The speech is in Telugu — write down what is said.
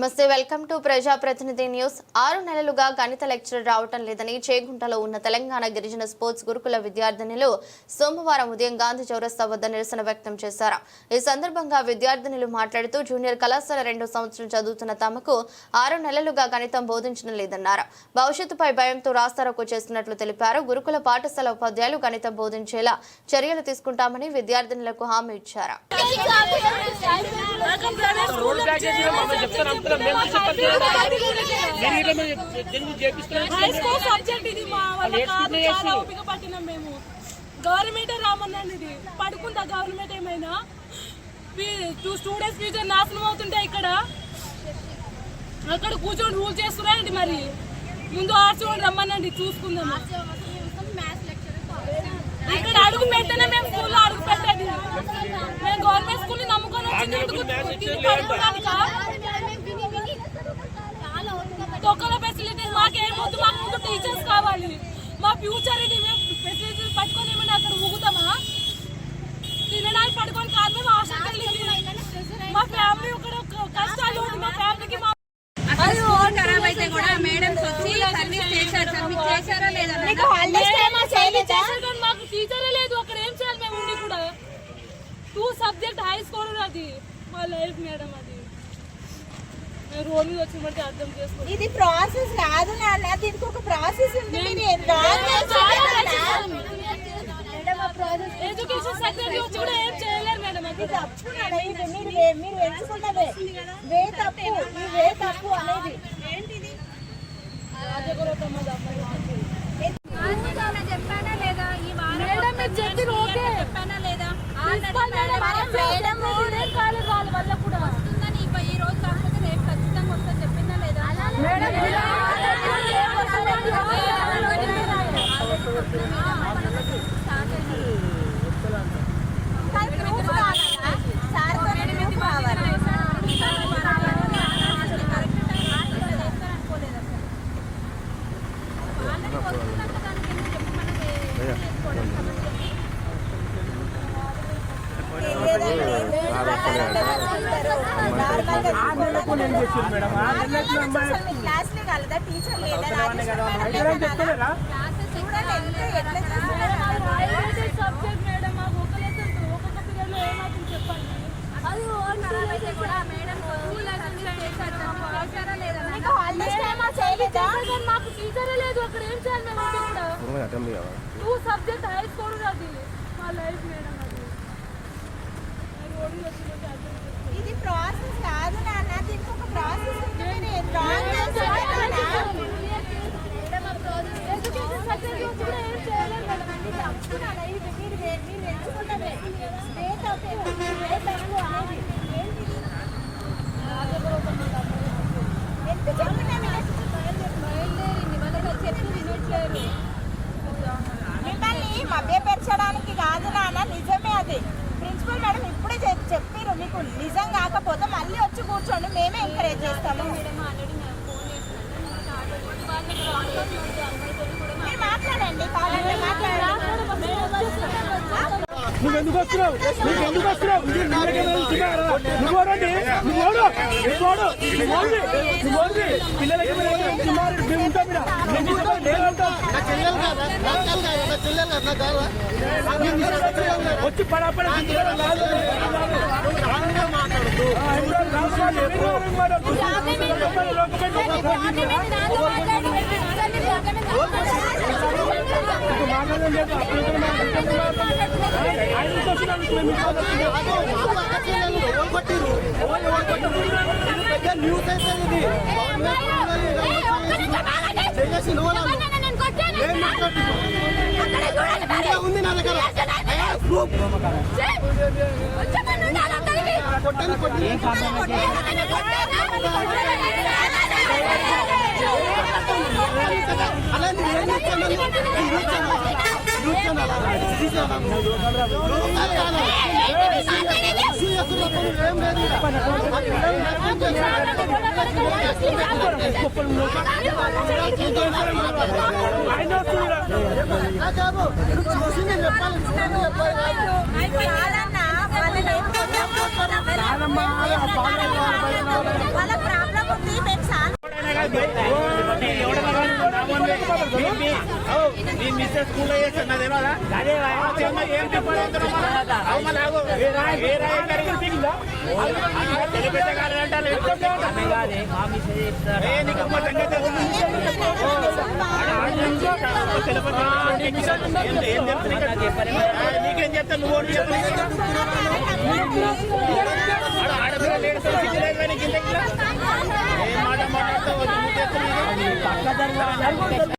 నమస్తే, వెల్కమ్ టు ప్రజాప్రతినిధి న్యూస్. 6 నెలలుగా గణిత లెక్చరర్ రావటం లేదని చేగుంటలో ఉన్న తెలంగాణ గిరిజన స్పోర్ట్స్ గురుకుల విద్యార్థినులు సోమవారం ఉదయం గాంధీ చౌరస్తా వద్ద నిరసన వ్యక్తం చేశారు. ఈ సందర్భంగా విద్యార్థినులు మాట్లాడుతూ జూనియర్ కళాశాల 2వ సంవత్సరం చదువుతున్న తమకు 6 నెలలుగా గణితం బోధించడం లేదన్నారు. భవిష్యత్తుపై భయంతో రాస్తారోకో చేస్తున్నట్లు తెలిపారు. గురుకుల పాఠశాల ఉపాధ్యాయులు గణితం బోధించేలా చర్యలు తీసుకుంటామని విద్యార్థినులకు హామీ ఇచ్చారు. గవర్నమెంట్ రామన్నది పడుకుందా గవర్నమెంట్ ఏమైనా స్టూడెంట్స్ ఫ్యూచర్ నాశనం అవుతుంటే ఇక్కడ అక్కడ కూర్చొని రూల్ చేస్తున్నారండి. మరి ముందు ఆర్చోని రమ్మనండి, చూసుకుందాం. ఇక్కడ అడుగు పెట్టనే మేము స్కూల్లో అడుగు పెట్టేది. మేము గవర్నమెంట్ స్కూల్ ని నమ్ముకొని వచ్చినందుకు తొక్కల ఫెసిలిటీస్ మాకేమొద్దు, మాకు ముందు టీచర్స్ కావాలి. మా ఫ్యూచర్ ఇది. మేము ఫెసిలిటీస్ పట్టుకొని ఏమైనా అక్కడ ఊగుతామా? తినడానికి పడుకొని కాదు, మేము హాస్టల్ మా ఫ్యామిలీ ఇక్కడ కష్టాలు. మా ఫ్యామిలీకి ఖరాబ్ అయితే కూడా మేడమ్స్ వచ్చి సర్వీస్ చేశారా లేదా? మాకు టీచరే లేదు. అక్కడ ఏం చేయాలి మేము ఉండి కూడా? 2 సబ్జెక్ట్ హై స్కోర్ అది మా లైఫ్ మేడం. అది రోడ్ మీద వచ్చినట్టు అర్థం చేసుకోండి. ఇది ప్రాసెస్ కాదు నాన్న, దీనికి ఒక ప్రాసెస్ ఉంది. ఎడ్యుకేషన్ సెక్రటరీ వచ్చి కూడా ఏం చేయలేరు మేడం. అది తప్పు. మీరు ఎంచుకున్నదే వే తప్పు, ఈ వే తప్పు అనేది ఏంటిది? చెప్పానా లేదా? ఈ వారం చెప్పానా లేదా? వాళ్ళ వల్ల కూడా వస్తుందని ఈ రోజు కాకపోతే రేపు ఖచ్చితంగా వస్తుంది చెప్పిందా లేదా? క్లాస్ కలదా? టీచర్ లేదా? సబ్జెక్ట్ మేడం ఒక్కొక్క పీరియడ్ లో ఏమవుతుంది చెప్పండి. మాకు టీచరే లేదు. అక్కడ ఏం చేయాలి మేము? 2 సబ్జెక్ట్ హై స్కోర్ అది మా లైఫ్ మేడం. అది ఇది ప్రాసెస్ కాదు నాన్న, దీనికి ఒక ప్రాసెస్ ఉంది. మిమ్మల్ని మభ్యపరచడానికి కాదు నాన్న, నిజమే. అది ప్రిన్సిపల్ మేడం ఇప్పుడే చెప్పారు. మీకు నిజం కాకపోతే మళ్ళీ వచ్చి కూర్చోండి, మేమే ఎంకరేజ్ చేస్తాము. మీరు మాట్లాడండి, కావాలంటే మాట్లాడండి. నువ్వెందుకు వస్తున్నావు? నీకెందుకు వస్తున్నావు? పిల్లలకి మేము ఉంటాం. వచ్చి పడపడ న్యూస్ అయితే ఇది ఉంది నా దగ్గర. అలా వాళ్ళ ప్రాబ్లం మేము సార్ మిస్టర్ స్కూల్లో చేస్తున్నా ఏం నీకేం చెప్తా నువ్వు ఆడపిల్ల లేడు ఏ మాట మాట్లాడతావు